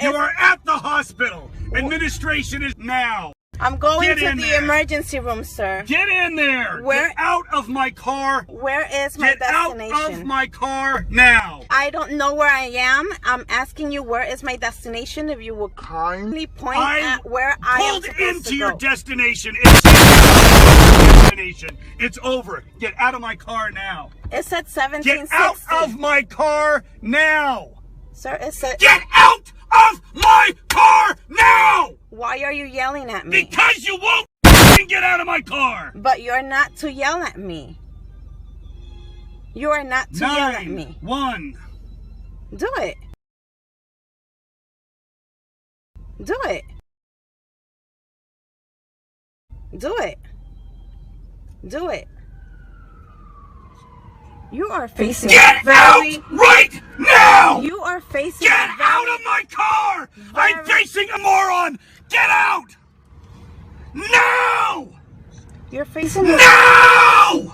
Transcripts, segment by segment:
You are at the hospital. Administration is now. I'm going Get to in the there. emergency room, sir. Get in there. Where? Get out of my car. Where is my destination? Get out of my car now. I don't know where I am. I'm asking you where is my destination. If you will kindly point at where I am supposed pulled into to your go. destination. It's destination. It's over. Get out of my car now. It said 1760. Get out of my car now. Sir, it said... Get out of my car now! Why are you yelling at me? Because you won't f***ing get out of my car! But you're not to yell at me. You are not to yell at me. 9-1. Do it. Do it. Do it. Do it. You are facing Get out right now! You are facing Get out of my car! I'm facing a moron! Get out! No! You're facing No!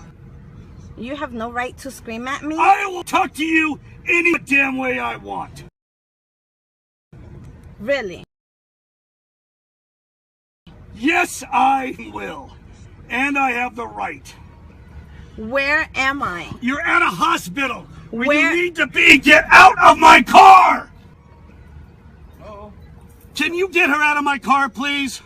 You have no right to scream at me. I will talk to you any damn way I want. Really? Yes, I will. And I have the right. Where am I? You're at a hospital where Where? you need to be. Get out of my car! Can you get her out of my car, please?